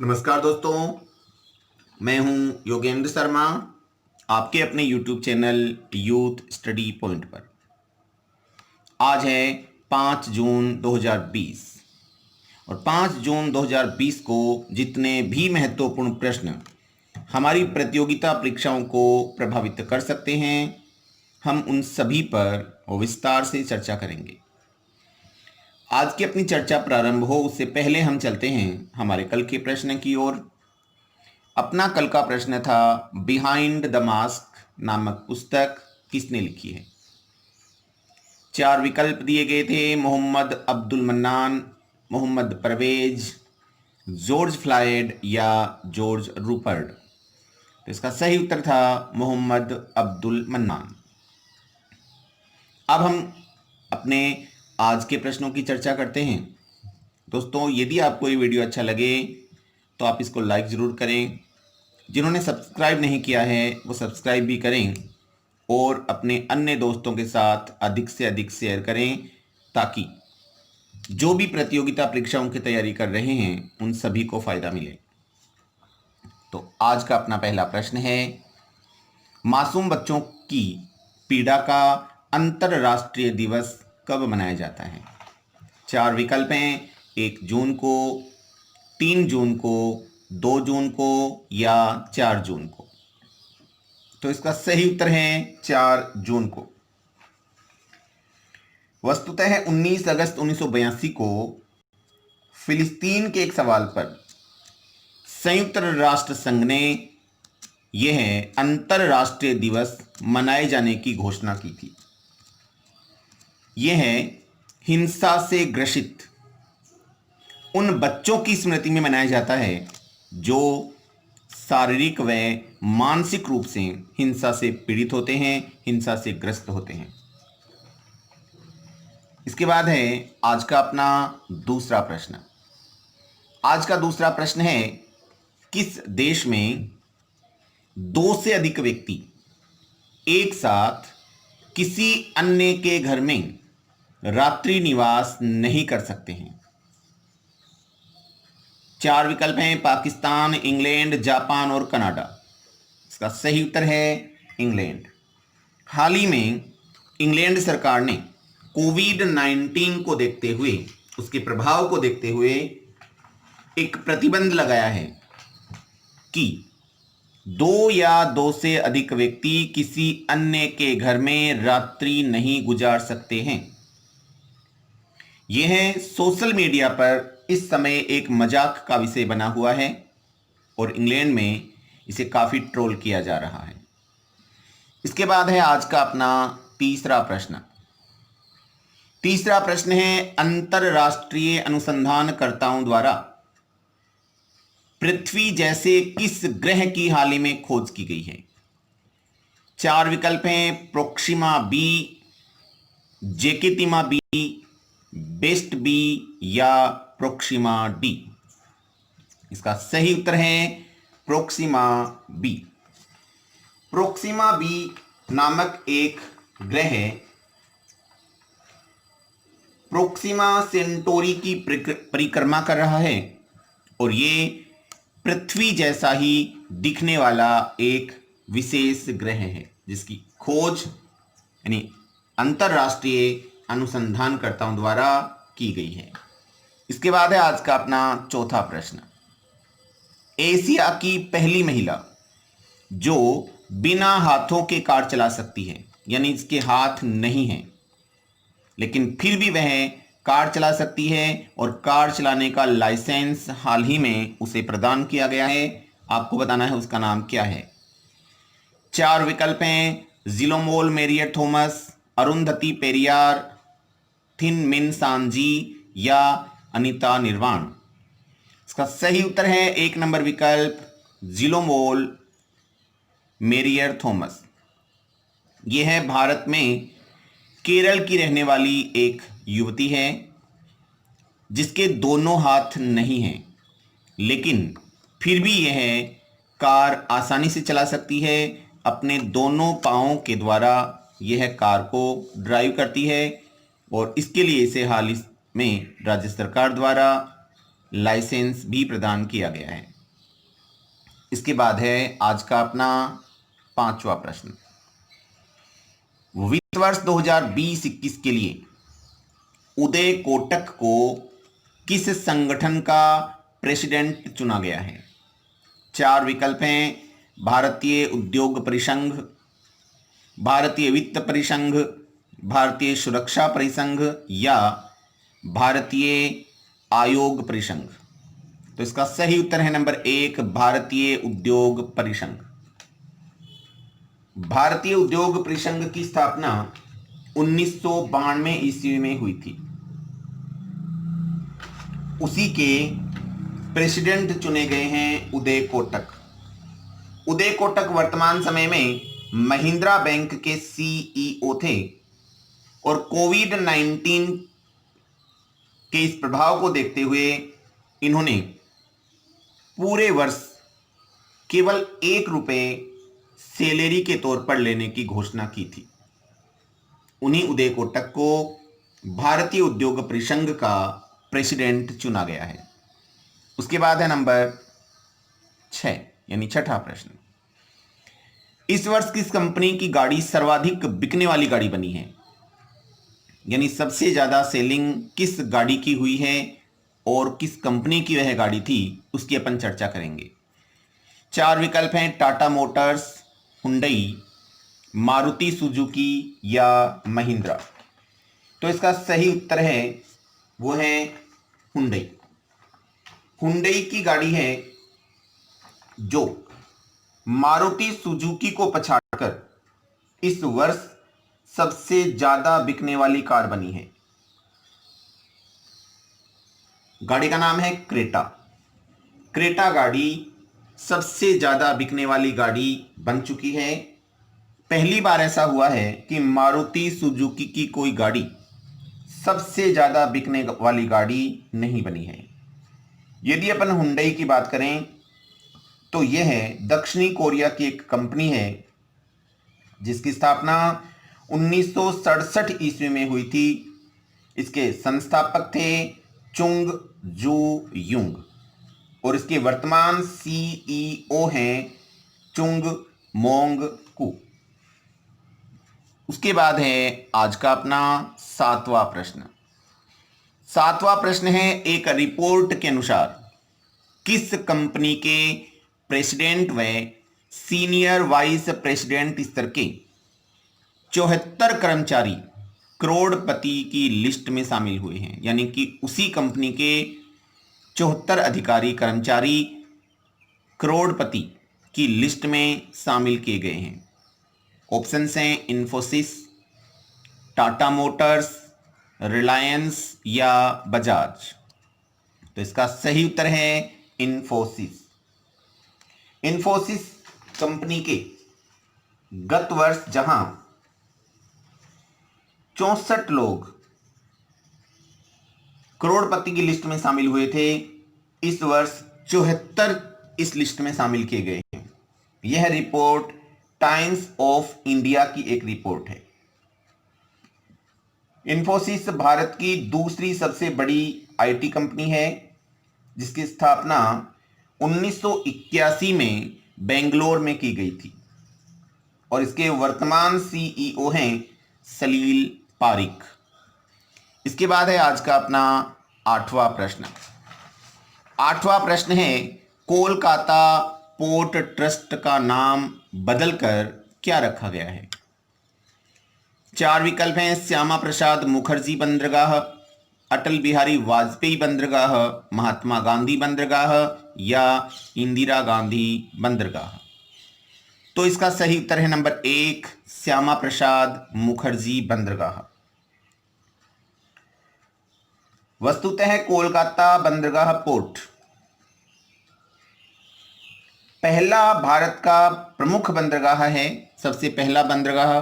नमस्कार दोस्तों, मैं हूं योगेंद्र शर्मा, आपके अपने YouTube channel youth study point पर। आज है 5 जून 2020 और 5 जून 2020 को जितने भी महत्वपूर्ण प्रश्न हमारी प्रतियोगिता परीक्षाओं को प्रभावित कर सकते हैं, हम उन सभी पर विस्तार से चर्चा करेंगे। आज की अपनी चर्चा प्रारंभ हो उससे पहले हम चलते हैं हमारे कल के प्रश्न की ओर। अपना कल का प्रश्न था, बिहाइंड द मास्क नामक पुस्तक किसने लिखी है। 4 विकल्प दिए गए थे, मोहम्मद अब्दुल मन्नान, मोहम्मद परवेज, जॉर्ज फ्लायड या जॉर्ज रूपर्ट। तो इसका सही उत्तर था मोहम्मद अब्दुल मन्नान। अब हम अपने आज के प्रश्नों की चर्चा करते हैं। दोस्तों, यदि आपको ये वीडियो अच्छा लगे तो आप इसको लाइक ज़रूर करें। जिन्होंने सब्सक्राइब नहीं किया है वो सब्सक्राइब भी करें और अपने अन्य दोस्तों के साथ अधिक से अधिक शेयर करें, ताकि जो भी प्रतियोगिता परीक्षाओं की तैयारी कर रहे हैं उन सभी को फ़ायदा मिले। तो आज का अपना पहला प्रश्न है, मासूम बच्चों की पीड़ा का अंतर्राष्ट्रीय दिवस कब मनाया जाता है। 4 विकल्प हैं, 1 जून को, 3 जून को, 2 जून को या 4 जून को। तो इसका सही उत्तर है 4 जून को। वस्तुतः 19 अगस्त 1982 को फिलिस्तीन के एक सवाल पर संयुक्त राष्ट्र संघ ने यह अंतर्राष्ट्रीय दिवस मनाए जाने की घोषणा की थी। यह हिंसा से ग्रसित उन बच्चों की स्मृति में मनाया जाता है जो शारीरिक व मानसिक रूप से हिंसा से पीड़ित होते हैं, हिंसा से ग्रस्त होते हैं। इसके बाद है आज का अपना दूसरा प्रश्न। आज का दूसरा प्रश्न है, किस देश में 2 से अधिक व्यक्ति एक साथ किसी अन्य के घर में रात्रि निवास नहीं कर सकते हैं। 4 विकल्प हैं, पाकिस्तान, इंग्लैंड, जापान और कनाडा। इसका सही उत्तर है इंग्लैंड। हाल ही में इंग्लैंड सरकार ने कोविड-19 को देखते हुए, उसके प्रभाव को देखते हुए एक प्रतिबंध लगाया है कि 2 या 2 से अधिक व्यक्ति किसी अन्य के घर में रात्रि नहीं गुजार सकते हैं। यह सोशल मीडिया पर इस समय एक मजाक का विषय बना हुआ है और इंग्लैंड में इसे काफ़ी ट्रोल किया जा रहा है। इसके बाद है आज का अपना तीसरा प्रश्न। तीसरा प्रश्न है, अंतरराष्ट्रीय अनुसंधानकर्ताओं द्वारा पृथ्वी जैसे किस ग्रह की हाल ही में खोज की गई है। 4 विकल्प हैं, प्रोक्सिमा बी, जेकेतिमा बी, बेस्ट बी या प्रोक्सिमा डी। इसका सही उत्तर है प्रोक्सिमा बी। प्रोक्सिमा बी नामक एक ग्रह प्रोक्सिमा सेंटोरी की परिक्रमा कर रहा है और ये पृथ्वी जैसा ही दिखने वाला एक विशेष ग्रह है, जिसकी खोज यानी अंतरराष्ट्रीय अनुसंधानकर्ताओं द्वारा की गई है। इसके बाद है आज का अपना चौथा प्रश्न। एशिया की पहली महिला जो बिना हाथों के कार चला सकती है, यानी इसके हाथ नहीं हैं लेकिन फिर भी वह कार चला सकती है और कार चलाने का लाइसेंस हाल ही में उसे प्रदान किया गया है। आपको बताना है उसका नाम क्या है। 4 विकल्प हैं, जिलोमोल मैरियट थॉमस, अरुंधति पेरियार, थिन मिन सांजी या अनीता निर्वाण। इसका सही उत्तर है 1 नंबर विकल्प, जिलोमोल मैरियर थॉमस। यह है भारत में केरल की रहने वाली एक युवती है जिसके दोनों हाथ नहीं हैं, लेकिन फिर भी यह कार आसानी से चला सकती है। अपने दोनों पाँवों के द्वारा यह कार को ड्राइव करती है और इसके लिए इसे हाल ही में राज्य सरकार द्वारा लाइसेंस भी प्रदान किया गया है। इसके बाद है आज का अपना 5वां प्रश्न। वित्त वर्ष 2020-21 के लिए उदय कोटक को किस संगठन का प्रेसिडेंट चुना गया है? 4 विकल्प हैं। भारतीय उद्योग परिसंघ, भारतीय वित्त परिसंघ, भारतीय सुरक्षा परिसंघ या भारतीय आयोग परिसंघ। तो इसका सही उत्तर है नंबर 1, भारतीय उद्योग परिसंघ। भारतीय उद्योग परिसंघ की स्थापना 1992 ईस्वी में हुई थी। उसी के प्रेसिडेंट चुने गए हैं उदय कोटक। उदय कोटक वर्तमान समय में महिंद्रा बैंक के सीईओ थे और कोविड-19 के इस प्रभाव को देखते हुए इन्होंने पूरे वर्ष केवल 1 रुपये सैलरी के तौर पर लेने की घोषणा की थी। उन्हीं उदय कोटक को भारतीय उद्योग परिसंघ का प्रेसिडेंट चुना गया है। उसके बाद है नंबर 6 यानी 6ठा प्रश्न। इस वर्ष किस कंपनी की गाड़ी सर्वाधिक बिकने वाली गाड़ी बनी है? यानी सबसे ज्यादा सेलिंग किस गाड़ी की हुई है और किस कंपनी की वह गाड़ी थी, उसकी अपन चर्चा करेंगे। 4 विकल्प हैं। Tata Motors, Hyundai, Maruti Suzuki या महिंद्रा। तो इसका सही उत्तर है वो है हुंडई। हुंडई की गाड़ी है जो मारुति सुजुकी को पछाड़कर इस वर्ष सबसे ज्यादा बिकने वाली कार बनी है। गाड़ी का नाम है क्रेटा। क्रेटा गाड़ी सबसे ज्यादा बिकने वाली गाड़ी बन चुकी है। पहली बार ऐसा हुआ है कि मारुति सुजुकी की कोई गाड़ी सबसे ज्यादा बिकने वाली गाड़ी नहीं बनी है। यदि अपन हुंडई की बात करें तो यह दक्षिणी कोरिया की एक कंपनी है जिसकी स्थापना 1967 ईस्वी में हुई थी। इसके संस्थापक थे चुंग जू युंग और इसके वर्तमान सीईओ हैं चुंग मोंग कू। उसके बाद है आज का अपना 7वां प्रश्न। 7वां प्रश्न है, एक रिपोर्ट के अनुसार किस कंपनी के प्रेसिडेंट व सीनियर वाइस प्रेसिडेंट स्तर के 74 कर्मचारी करोड़पति की लिस्ट में शामिल हुए हैं? यानी कि उसी कंपनी के 74 अधिकारी कर्मचारी करोड़पति की लिस्ट में शामिल किए गए हैं। ऑप्शंस हैं इन्फोसिस, टाटा मोटर्स, रिलायंस या बजाज। तो इसका सही उत्तर है इन्फोसिस। इन्फोसिस कंपनी के गत वर्ष जहां 64 लोग करोड़पति की लिस्ट में शामिल हुए थे, इस वर्ष 74 इस लिस्ट में शामिल किए गए हैं। यह रिपोर्ट टाइम्स ऑफ इंडिया की एक रिपोर्ट है। इन्फोसिस भारत की दूसरी सबसे बड़ी आईटी कंपनी है जिसकी स्थापना 1981 में बेंगलोर में की गई थी और इसके वर्तमान सीईओ हैं सलील पारिक। इसके बाद है आज का अपना 8वां प्रश्न। 8वां प्रश्न है, कोलकाता पोर्ट ट्रस्ट का नाम बदलकर क्या रखा गया है? 4 विकल्प हैं। श्यामा प्रसाद मुखर्जी बंदरगाह, अटल बिहारी वाजपेयी बंदरगाह, महात्मा गांधी बंदरगाह या इंदिरा गांधी बंदरगाह। तो इसका सही उत्तर है नंबर 1, श्यामा प्रसाद मुखर्जी बंदरगाह। वस्तुतः कोलकाता बंदरगाह पोर्ट पहला भारत का प्रमुख बंदरगाह है, सबसे पहला बंदरगाह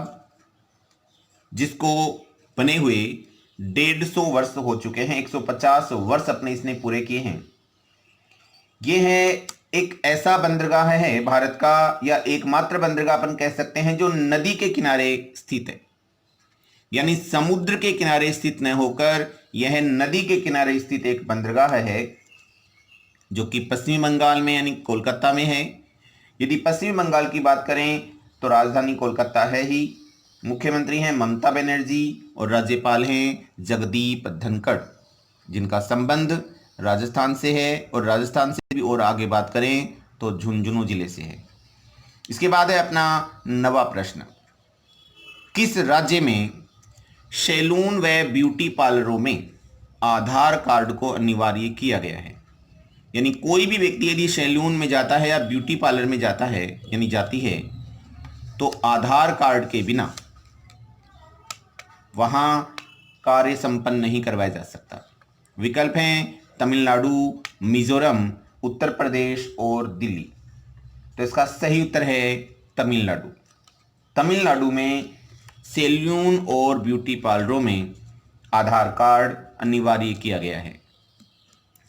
जिसको बने हुए 150 वर्ष हो चुके हैं, 150 वर्ष अपने इसने पूरे किए हैं। यह है एक ऐसा बंदरगाह है भारत का, या एकमात्र बंदरगाह अपन कह सकते हैं जो नदी के किनारे स्थित है, यानी समुद्र के किनारे स्थित न होकर यह नदी के किनारे स्थित एक बंदरगाह है जो कि पश्चिमी बंगाल में यानी कोलकाता में है। यदि पश्चिमी बंगाल की बात करें तो राजधानी कोलकाता है ही। मुख्यमंत्री हैं ममता बनर्जी और राज्यपाल हैं जगदीप धनखड़, जिनका संबंध राजस्थान से है और राजस्थान से भी और आगे बात करें तो झुंझुनू जिले से है। इसके बाद है अपना नवा प्रश्न, किस राज्य में सैलून व ब्यूटी पार्लरों में आधार कार्ड को अनिवार्य किया गया है? यानी कोई भी व्यक्ति यदि सैलून में जाता है या ब्यूटी पार्लर में जाता है यानी जाती है तो आधार कार्ड के बिना वहां कार्य संपन्न नहीं करवाया जा सकता। विकल्प हैं तमिलनाडु, मिजोरम, उत्तर प्रदेश और दिल्ली। तो इसका सही उत्तर है तमिलनाडु। तमिलनाडु में सैलून और ब्यूटी पार्लरों में आधार कार्ड अनिवार्य किया गया है।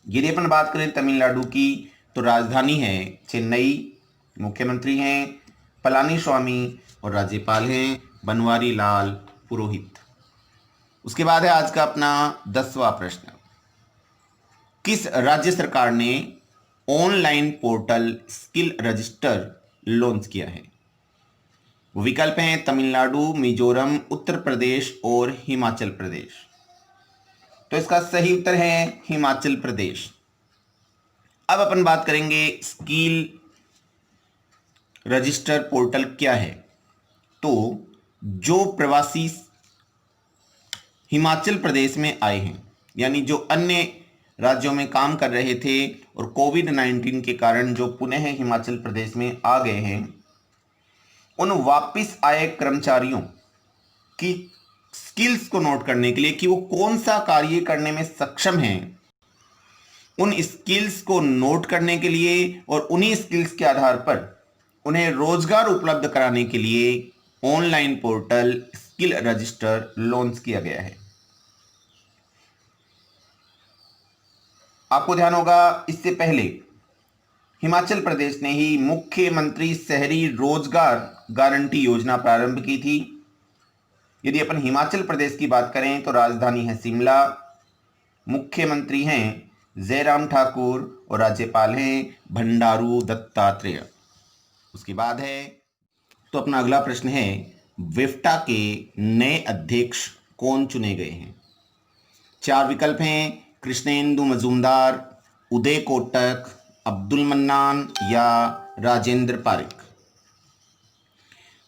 यदि अपन बात करें तमिलनाडु की तो राजधानी है चेन्नई, मुख्यमंत्री हैं पलानीस्वामी और राज्यपाल हैं बनवारी लाल पुरोहित। उसके बाद है आज का अपना 10वां प्रश्न, किस राज्य सरकार ने online portal skill register launch किया है? विकल्प हैं तमिलनाडु, मिजोरम, उत्तर प्रदेश और हिमाचल प्रदेश। तो इसका सही उत्तर है हिमाचल प्रदेश। अब अपन बात करेंगे स्किल रजिस्टर पोर्टल क्या है। तो जो प्रवासी हिमाचल प्रदेश में आए हैं यानी जो अन्य राज्यों में काम कर रहे थे और कोविड-19 के कारण जो पुनः हिमाचल प्रदेश में आ गए हैं, उन वापस आए कर्मचारियों की स्किल्स को नोट करने के लिए कि वो कौन सा कार्य करने में सक्षम हैं, उन स्किल्स को नोट करने के लिए और उन्हीं स्किल्स के आधार पर उन्हें रोजगार उपलब्ध कराने के लिए online portal skill register launch किया गया है। आपको ध्यान होगा इससे पहले हिमाचल प्रदेश ने ही मुख्यमंत्री शहरी रोजगार गारंटी योजना प्रारंभ की थी। यदि अपन हिमाचल प्रदेश की बात करें तो राजधानी है शिमला, मुख्यमंत्री हैं जयराम ठाकुर और राज्यपाल हैं बंडारू दत्तात्रेय। उसके बाद है तो अपना अगला प्रश्न है, विफ्टा के नए अध्यक्ष कौन चुने गए हैं? 4 विकल्प हैं कृष्णेंदु मजूमदार, उदय कोटक, अब्दुल मन्नान या राजेंद्र पारिक।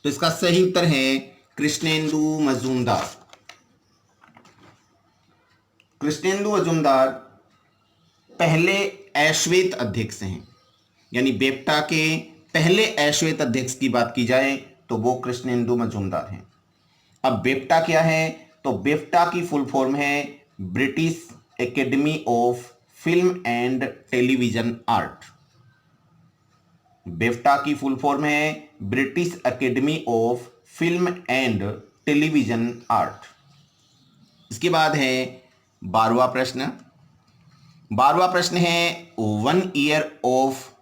तो इसका सही उत्तर है कृष्णेंदु मजूमदार। कृष्णेंदु मजूमदार पहले अश्वेत अध्यक्ष हैं, यानी बेप्टा के पहले अश्वेत अध्यक्ष की बात की जाए तो वो कृष्णेंदु मजूमदार हैं। अब बेप्टा क्या है? तो बेप्टा की फुल फॉर्म है British Academy of Film and Television Art. BAFTA की फुल फॉर्म है British Academy of Film and Television Art. इसके बाद है 12वां प्रश्न। 12वां प्रश्न है 1 year of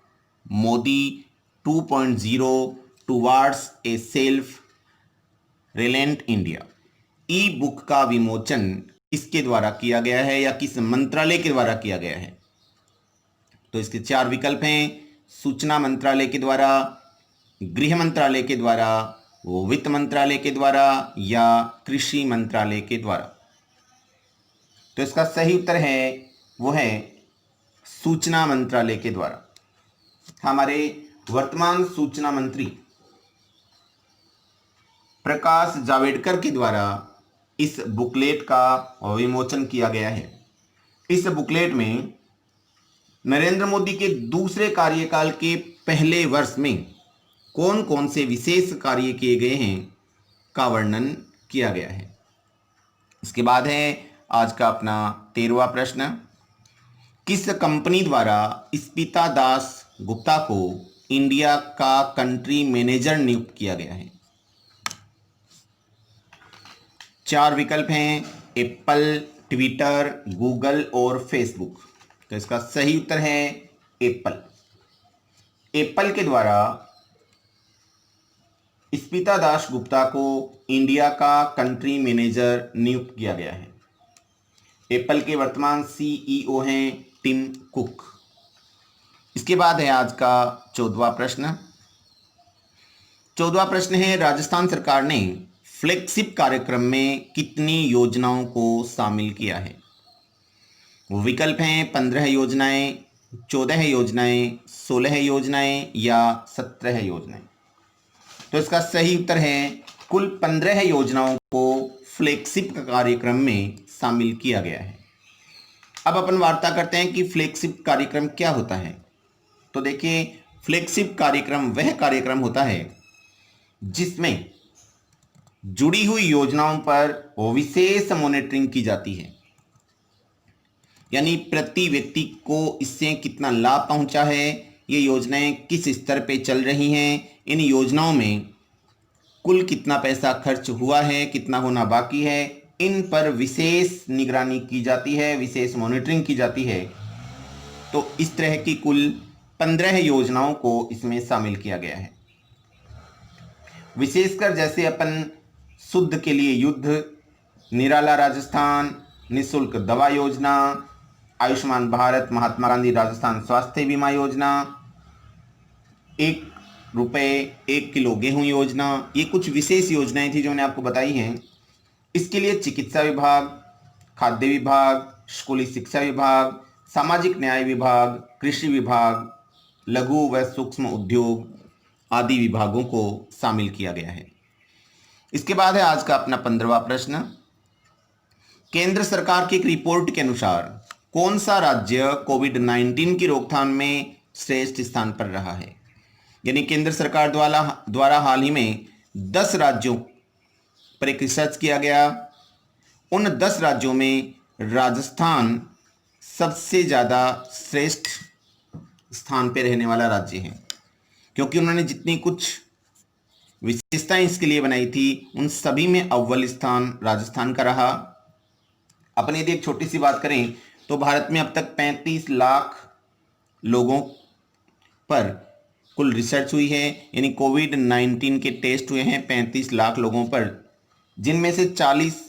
Modi 2.0 towards a self reliant India e book का विमोचन किसके द्वारा किया गया है या किस मंत्रालय के द्वारा किया गया है? तो इसके 4 विकल्प हैं सूचना मंत्रालय के द्वारा, गृह मंत्रालय के द्वारा, वित्त मंत्रालय के द्वारा या कृषि मंत्रालय के द्वारा। तो इसका सही उत्तर है वो है सूचना मंत्रालय के द्वारा। हमारे वर्तमान सूचना मंत्री प्रकाश जावड़ेकर के द्वारा इस बुकलेट का विमोचन किया गया है। इस बुकलेट में नरेंद्र मोदी के दूसरे कार्यकाल के पहले वर्ष में कौन कौन से विशेष कार्य किए गए हैं का वर्णन किया गया है। इसके बाद है आज का अपना 13वां प्रश्न। किस कंपनी द्वारा स्पिता दास गुप्ता को इंडिया का कंट्री मैनेजर नियुक्त किया गया है? 4 विकल्प हैं एप्पल, ट्विटर, गूगल और फेसबुक। तो इसका सही उत्तर है एप्पल। एप्पल के द्वारा स्पिता दास गुप्ता को इंडिया का कंट्री मैनेजर नियुक्त किया गया है। एप्पल के वर्तमान सीईओ हैं टिम कुक। इसके बाद है आज का 14वां प्रश्न। 14वां प्रश्न है, राजस्थान सरकार ने फ्लैगशिप कार्यक्रम में कितनी योजनाओं को शामिल किया है? वो विकल्प हैं 15 योजनाएं, 14 योजनाएं, 16 योजनाएं या 17 योजनाएं। तो इसका सही उत्तर है कुल 15 योजनाओं को फ्लैगशिप कार्यक्रम में शामिल किया गया है। अब अपन वार्ता करते हैं कि फ्लैगशिप कार्यक्रम क्या होता है। तो देखिए, फ्लैगशिप कार्यक्रम वह कार्यक्रम होता है जिसमें जुड़ी हुई योजनाओं पर विशेष मॉनिटरिंग की जाती है, यानी प्रति व्यक्ति को इससे कितना लाभ पहुंचा है, ये योजनाएं किस स्तर पे चल रही हैं, इन योजनाओं में कुल कितना पैसा खर्च हुआ है, कितना होना बाकी है, इन पर विशेष निगरानी की जाती है, विशेष मॉनिटरिंग की जाती है। तो इस तरह की कुल 15 योजनाओं को इसमें शामिल किया गया है। विशेषकर जैसे अपन शुद्ध के लिए युद्ध, निराला राजस्थान, निःशुल्क दवा योजना, आयुष्मान भारत, महात्मा गांधी राजस्थान स्वास्थ्य बीमा योजना, 1 रुपये 1 किलो गेहूं योजना, ये कुछ विशेष योजनाएं थी जो मैंने आपको बताई हैं। इसके लिए चिकित्सा विभाग, खाद्य विभाग, स्कूली शिक्षा विभाग, सामाजिक न्याय विभाग, कृषि विभाग, लघु व सूक्ष्म उद्योग आदि विभागों को शामिल किया गया है। इसके बाद है आज का अपना 15वां प्रश्न। केंद्र सरकार की एक रिपोर्ट के अनुसार कौन सा राज्य कोविड-19 की रोकथाम में श्रेष्ठ स्थान पर रहा है? यानी केंद्र सरकार द्वारा हाल ही में 10 राज्यों पर एक रिसर्च किया गया। उन 10 राज्यों में राजस्थान सबसे ज़्यादा श्रेष्ठ स्थान पर रहने वाला राज्य है, क्योंकि उन्होंने जितनी कुछ विशेषताएं इसके लिए बनाई थी उन सभी में अव्वल स्थान राजस्थान का रहा। अपन यदि एक छोटी सी बात करें तो भारत में अब तक 35 लाख लोगों पर कुल रिसर्च हुई है, यानी कोविड-19 के टेस्ट हुए हैं 35 लाख लोगों पर, जिनमें से 40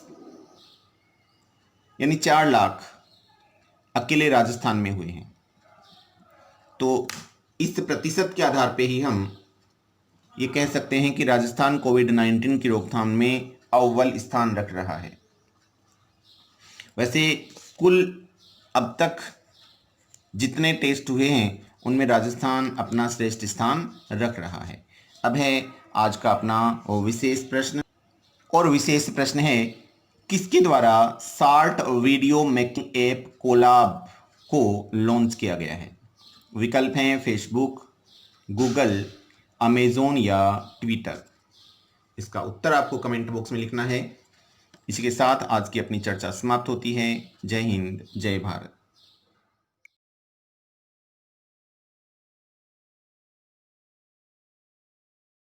यानी 4 लाख अकेले राजस्थान में हुए हैं। तो इस प्रतिशत के आधार पे ही हम ये कह सकते हैं कि राजस्थान कोविड-19 की रोकथाम में अव्वल स्थान रख रहा है। वैसे कुल अब तक जितने टेस्ट हुए हैं उनमें राजस्थान अपना श्रेष्ठ स्थान रख रहा है। अब है आज का अपना विशेष प्रश्न, और विशेष प्रश्न है, किसके द्वारा short video making app Collab को लॉन्च किया गया है? विकल्प हैं फेसबुक, गूगल, अमेज़न या ट्विटर। इसका उत्तर आपको कमेंट बॉक्स में लिखना है। इसी के साथ आज की अपनी चर्चा समाप्त होती है। जय हिंद, जय भारत।